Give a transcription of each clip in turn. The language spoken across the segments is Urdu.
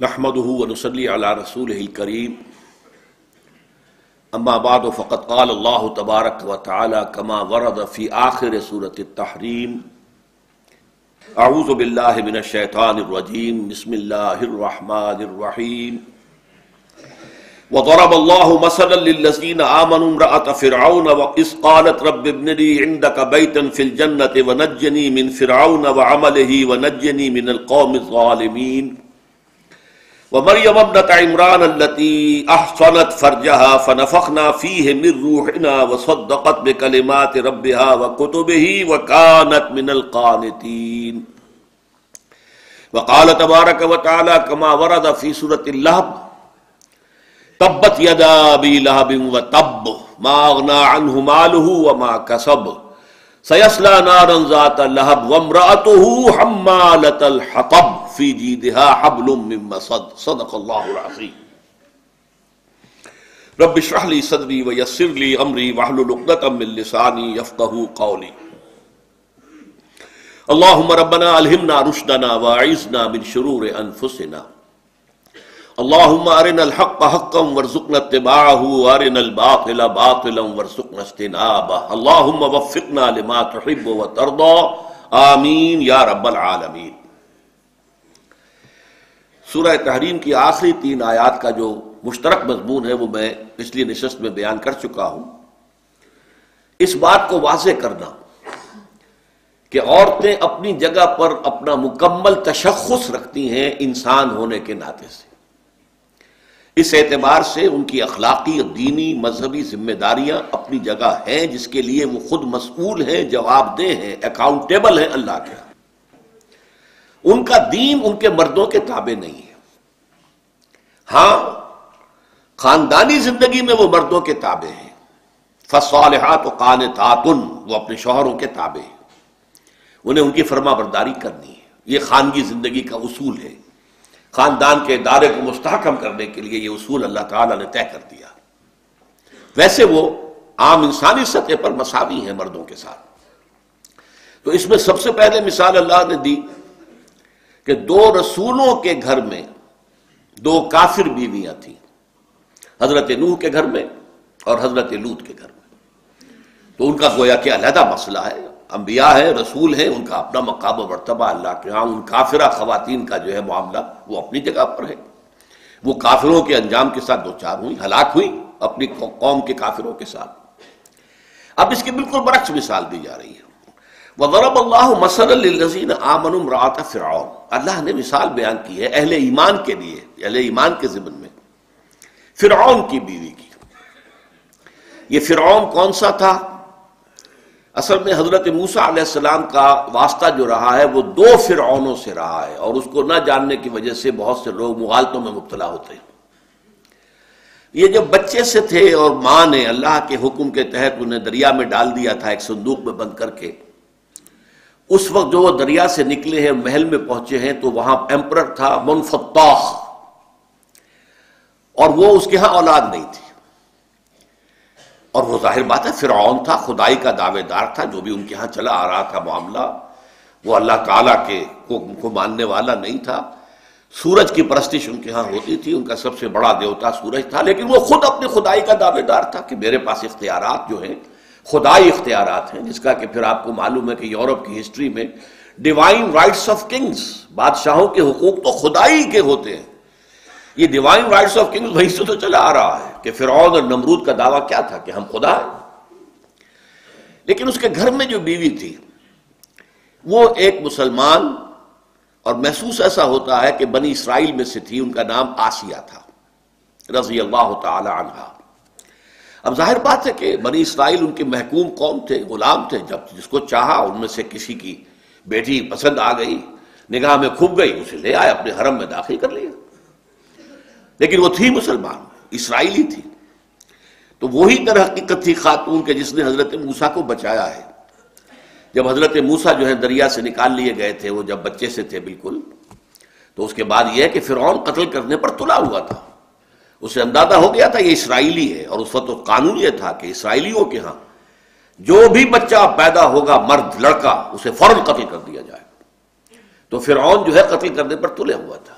نحمده ونصلي على رسوله الكريم اما بعد فقد قال الله تبارك وتعالى كما ورد في آخر سورة التحريم اعوذ بالله من الشيطان الرجيم بسم الله الرحمن الرحيم وضرب الله مثلا للذين آمنوا امرأة فرعون وإذ قالت رب ابن لي عندك بيتا في الجنة ونجني من فرعون وعمله ونجني من القوم الظالمين ومريم ابنة عمران التي أحصنت فرجها فنفخنا فيه من روحنا وصدقت بكلمات ربها وكتبه وكانت من القانتين وقال تبارك وتعالى كما ورد في سورة اللهب تبت يدا أبي لهب وتب ما أغنى عنه ماله وما كسب سيصلى نارا ذات لهب وامرأته حمالة الحطب في جيدها حبل من مسد صدق الله العظيم رب اشرح لي صدري ويسر لي امري واحلل عقدة من لساني يفقهوا قولي اللهم ربنا الهمنا رشدنا واعذنا من شرور انفسنا اللهم ارنا الحق حقا وارزقنا اتباعه وارنا الباطل باطلا وارزقنا اجتنابه اللهم وفقنا لما تحب وترضى آمین یا رب العالمین۔ سورہ تحریم کی آخری 3 آیات کا جو مشترک مضمون ہے وہ میں پچھلی نشست میں بیان کر چکا ہوں۔ اس بات کو واضح کرنا کہ عورتیں اپنی جگہ پر اپنا مکمل تشخص رکھتی ہیں انسان ہونے کے ناطے سے، اس اعتبار سے ان کی اخلاقی، دینی، مذہبی ذمہ داریاں اپنی جگہ ہیں جس کے لیے وہ خود مسئول ہیں، جواب دہ ہیں، اکاؤنٹیبل ہیں اللہ کے۔ ان کا دین ان کے مردوں کے تابع نہیں ہے، ہاں خاندانی زندگی میں وہ مردوں کے تابع ہیں۔ فالصالحات قانتات، وہ اپنے شوہروں کے تابع ہیں، انہیں ان کی فرما برداری کرنی ہے۔ یہ خانگی زندگی کا اصول ہے، خاندان کے ادارے کو مستحکم کرنے کے لیے یہ اصول اللہ تعالیٰ نے طے کر دیا۔ ویسے وہ عام انسانی سطح پر مساوی ہیں مردوں کے ساتھ۔ تو اس میں سب سے پہلے مثال اللہ نے دی کہ 2 رسولوں کے گھر میں 2 کافر بیویاں تھیں، حضرت نوح کے گھر میں اور حضرت لوط کے گھر میں۔ تو ان کا گویا کہ علیحدہ مسئلہ ہے، انبیاء ہیں، رسول ہیں، ان کا اپنا مقام و مرتبہ اللہ کے ہاں۔ ان کافرہ خواتین کا جو ہے معاملہ وہ اپنی جگہ پر ہے، وہ کافروں کے انجام کے ساتھ دوچار ہوئی، ہلاک ہوئی اپنی قوم کے کافروں کے ساتھ۔ اب اس کی بالکل برعکس مثال دی جا رہی ہے۔ وَضَرَبَ اللَّهُ مَثَلًا لِلَّذِينَ آمَنُوا امْرَأَتَ فِرْعَوْنَ، اللہ نے مثال بیان کی ہے اہل ایمان کے لیے، اہل ایمان کے ضمن میں فرعون کی بیوی کی۔ یہ فرعون کون سا تھا؟ اصل میں حضرت موسیٰ علیہ السلام کا واسطہ جو رہا ہے وہ 2 فرعونوں سے رہا ہے، اور اس کو نہ جاننے کی وجہ سے بہت سے لوگ مغالطوں میں مبتلا ہوتے ہیں۔ یہ جب بچے سے تھے اور ماں نے اللہ کے حکم کے تحت انہیں دریا میں ڈال دیا تھا ایک صندوق میں بند کر کے، اس وقت جو وہ دریا سے نکلے ہیں محل میں پہنچے ہیں تو وہاں ایمپرر تھا منفتاح، اور وہ اس کے ہاں اولاد نہیں تھی، اور وہ ظاہر بات ہے فرعون تھا، خدائی کا دعوے دار تھا، جو بھی ان کے ہاں چلا آ رہا تھا معاملہ وہ اللہ تعالیٰ کے حکم کو ماننے والا نہیں تھا۔ سورج کی پرستش ان کے ہاں ہوتی تھی، ان کا سب سے بڑا دیوتا سورج تھا، لیکن وہ خود اپنی خدائی کا دعوے دار تھا کہ میرے پاس اختیارات جو ہیں خدائی اختیارات ہیں، جس کا کہ پھر آپ کو معلوم ہے کہ یورپ کی ہسٹری میں ڈیوائن رائٹس آف کنگز، بادشاہوں کے حقوق تو خدائی کے ہوتے ہیں۔ یہ ڈیوائن رائٹس آف کنگز وہیں سے تو چلا آ رہا ہے کہ فرعون اور نمرود کا دعویٰ کیا تھا کہ ہم خدا ہیں۔ لیکن اس کے گھر میں جو بیوی تھی وہ ایک مسلمان، اور محسوس ایسا ہوتا ہے کہ بنی اسرائیل میں سے تھی، ان کا نام آسیہ تھا رضی اللہ تعالی عنہا۔ اب ظاہر بات ہے کہ بنی اسرائیل ان کے محکوم قوم تھے، غلام تھے، جب جس کو چاہا ان میں سے کسی کی بیٹی پسند آ گئی، نگاہ میں کھب گئی، اسے لے آئے اپنے حرم میں داخل کر لیا، لیکن وہ تھی مسلمان، اسرائیلی تھی۔ تو وہی در حقیقت تھی خاتون کے جس نے حضرت موسیٰ کو بچایا ہے۔ جب حضرت موسیٰ جو ہے دریا سے نکال لیے گئے تھے، وہ جب بچے سے تھے بالکل، تو اس کے بعد یہ ہے کہ فرعون قتل کرنے پر تلا ہوا تھا، اسے اندازہ ہو گیا تھا یہ اسرائیلی ہے، اور اس وقت قانون یہ تھا کہ اسرائیلیوں کے ہاں جو بھی بچہ پیدا ہوگا مرد لڑکا اسے فوراً قتل کر دیا جائے۔ تو فرعون جو ہے قتل کرنے پر تلے ہوا تھا،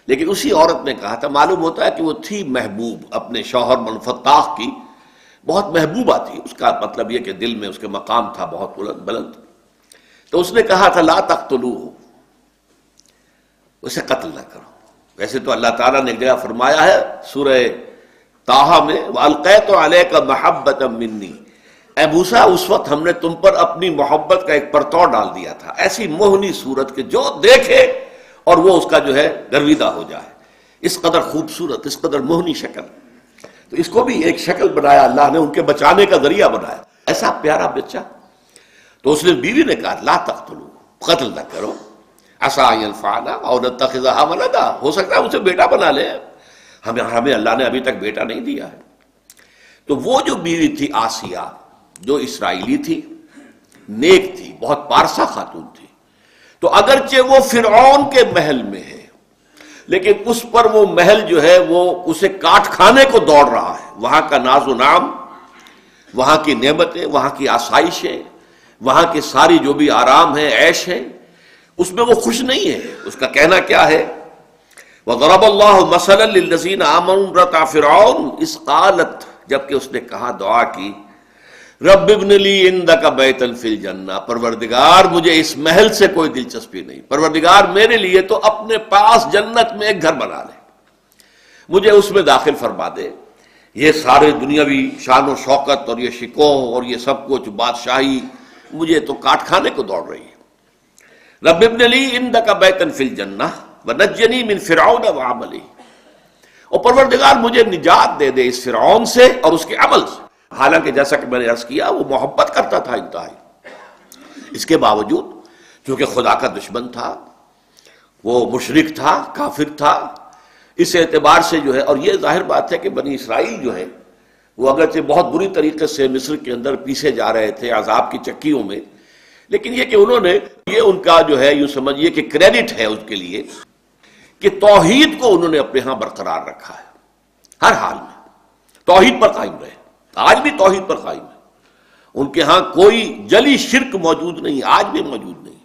لیکن اسی عورت نے کہا تھا، معلوم ہوتا ہے کہ وہ تھی محبوب، اپنے شوہر منفتاح کی بہت محبوبہ تھی، اس کا مطلب یہ کہ دل میں اس کے مقام تھا بہت بلند، تو اس نے کہا تھا لا تقتلوہ، اسے قتل نہ کرو۔ ویسے تو اللہ تعالیٰ نے ایک جگہ فرمایا ہے سورہ طٰہٰ میں وَأَلْقَيْتُ عَلَيْكَ مَحَبَّةً مِّنِّي، اے موسیٰ اس وقت ہم نے تم پر اپنی محبت کا ایک پرتو ڈال دیا تھا، ایسی موہنی صورت کہ جو دیکھے اور وہ اس کا جو ہے گرویدہ ہو جائے، اس قدر خوبصورت، اس قدر موہنی شکل، تو اس کو بھی ایک شکل بنایا اللہ نے، ان کے بچانے کا ذریعہ بنایا، ایسا پیارا بچہ۔ تو اس نے بیوی نے کہا لا تقتلوا، قتل نہ کرو، عسیٰ ان ینفعنا او نتخذھا ولدا، ہو سکتا ہے اسے بیٹا بنا لے، ہمیں اللہ نے ابھی تک بیٹا نہیں دیا ہے۔ تو وہ جو بیوی تھی آسیہ، جو اسرائیلی تھی، نیک تھی، بہت پارسا خاتون تھی، تو اگرچہ وہ فرعون کے محل میں ہے لیکن اس پر وہ محل جو ہے وہ اسے کاٹ کھانے کو دوڑ رہا ہے، وہاں کا ناز و نام، وہاں کی نعمتیں، وہاں کی آسائشیں، وہاں کے ساری جو بھی آرام ہے، عیش ہے، اس میں وہ خوش نہیں ہے۔ اس کا کہنا کیا ہے وَضَرَبَ اللَّهُ مَثَلًا لِلَّذِينَ آمَنُوا امْرَأَتَ فِرْعَوْنَ اذ قالت، جبکہ اس نے کہا، دعا کی، رب ابن لی عندک بیتا فی الجنہ، پروردگار مجھے اس محل سے کوئی دلچسپی نہیں، پروردگار میرے لیے تو اپنے پاس جنت میں ایک گھر بنا لے، مجھے اس میں داخل فرما دے۔ یہ سارے دنیاوی شان و شوکت اور یہ شکوہ اور یہ سب کچھ بادشاہی مجھے تو کاٹ کھانے کو دوڑ رہی ہے۔ رب ابن لی عندک بیتا فی الجنہ ونجنی من فرعون وعملہ، اور پروردگار مجھے نجات دے دے اس فرعون سے اور اس کے عمل سے۔ حالانکہ جیسا کہ میں نے عرض کیا وہ محبت کرتا تھا انتہائی، اس کے باوجود چونکہ خدا کا دشمن تھا، وہ مشرک تھا، کافر تھا، اس اعتبار سے جو ہے، اور یہ ظاہر بات ہے کہ بنی اسرائیل جو ہے وہ اگرچہ بہت بری طریقے سے مصر کے اندر پیسے جا رہے تھے عذاب کی چکیوں میں، لیکن یہ کہ انہوں نے یہ ان کا جو ہے یوں سمجھیے کہ کریڈٹ ہے اس کے لیے کہ توحید کو انہوں نے اپنے ہاں برقرار رکھا ہے، ہر حال میں توحید پر قائم رہے، آج بھی توحید پر قائم ہے، ان کے ہاں کوئی جلی شرک موجود نہیں، آج بھی موجود نہیں،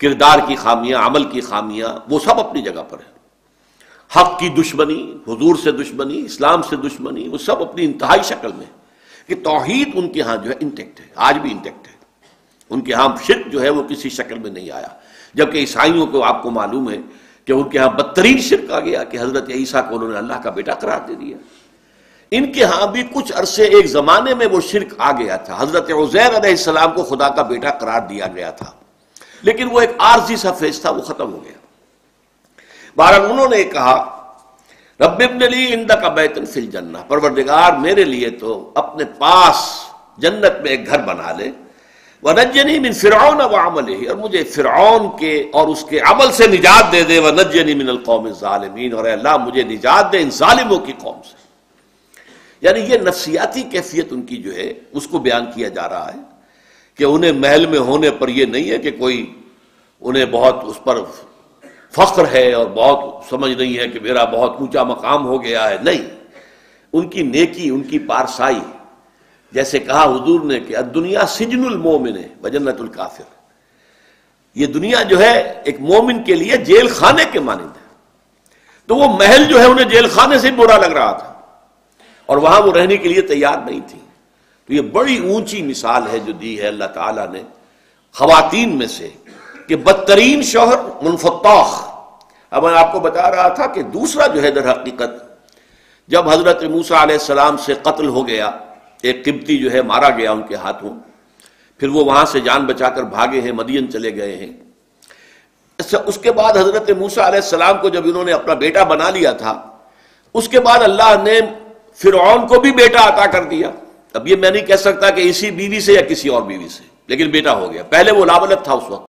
کردار کی خامیاں، عمل کی خامیاں، وہ سب اپنی جگہ پر ہیں، حق کی دشمنی، حضور سے دشمنی، اسلام سے دشمنی، وہ سب اپنی انتہائی شکل میں کہ توحید ان کے ہاں جو ہے انٹیکٹ ہے، آج بھی انٹیکٹ ہے، ان کے ہاں شرک جو ہے وہ کسی شکل میں نہیں آیا، جبکہ عیسائیوں کو آپ کو معلوم ہے کہ ان کے ہاں بدترین شرک آ گیا کہ حضرت عیسیٰ کو انہوں نے اللہ کا بیٹا قرار دے دیا۔ ان کے ہاں بھی کچھ عرصے ایک زمانے میں وہ شرک آ گیا تھا، حضرت عزیر علیہ السلام کو خدا کا بیٹا قرار دیا گیا تھا، لیکن وہ ایک عارضی سا فیض تھا، وہ ختم ہو گیا۔ بہرحال انہوں نے کہا رب ابن لی عندک بیتا فی الجنہ، پروردگار میرے لیے تو اپنے پاس جنت میں ایک گھر بنا لے، ونجنی من فرعون وعملہ، اور مجھے فرعون کے اور اس کے عمل سے نجات دے دے، ونجنی من القوم الظالمین، اور اے اللہ مجھے نجات دے ان ظالموں کی قوم سے۔ یعنی یہ نفسیاتی کیفیت ان کی جو ہے اس کو بیان کیا جا رہا ہے کہ انہیں محل میں ہونے پر یہ نہیں ہے کہ کوئی انہیں بہت اس پر فخر ہے اور بہت سمجھ نہیں ہے کہ میرا بہت اونچا مقام ہو گیا ہے، نہیں، ان کی نیکی، ان کی پارسائی، جیسے کہا حضور نے کہ الدنیا سجن المومن وجنت الکافر، یہ دنیا جو ہے ایک مومن کے لیے جیل خانے کے مانند ہے، تو وہ محل جو ہے انہیں جیل خانے سے برا لگ رہا تھا اور وہاں وہ رہنے کے لیے تیار نہیں تھی۔ تو یہ بڑی اونچی مثال ہے جو دی ہے اللہ تعالیٰ نے خواتین میں سے کہ بدترین شوہر منفتاح۔ اب میں آپ کو بتا رہا تھا کہ دوسرا جو ہے در حقیقت جب حضرت موسیٰ علیہ السلام سے قتل ہو گیا، ایک قبطی جو ہے مارا گیا ان کے ہاتھوں، پھر وہ وہاں سے جان بچا کر بھاگے ہیں، مدین چلے گئے ہیں۔ اس کے بعد حضرت موسیٰ علیہ السلام کو جب انہوں نے اپنا بیٹا بنا لیا تھا، اس کے بعد اللہ نے فرعون کو بھی بیٹا عطا کر دیا۔ اب یہ میں نہیں کہہ سکتا کہ اسی بیوی سے یا کسی اور بیوی سے، لیکن بیٹا ہو گیا، پہلے وہ لاولد تھا اس وقت۔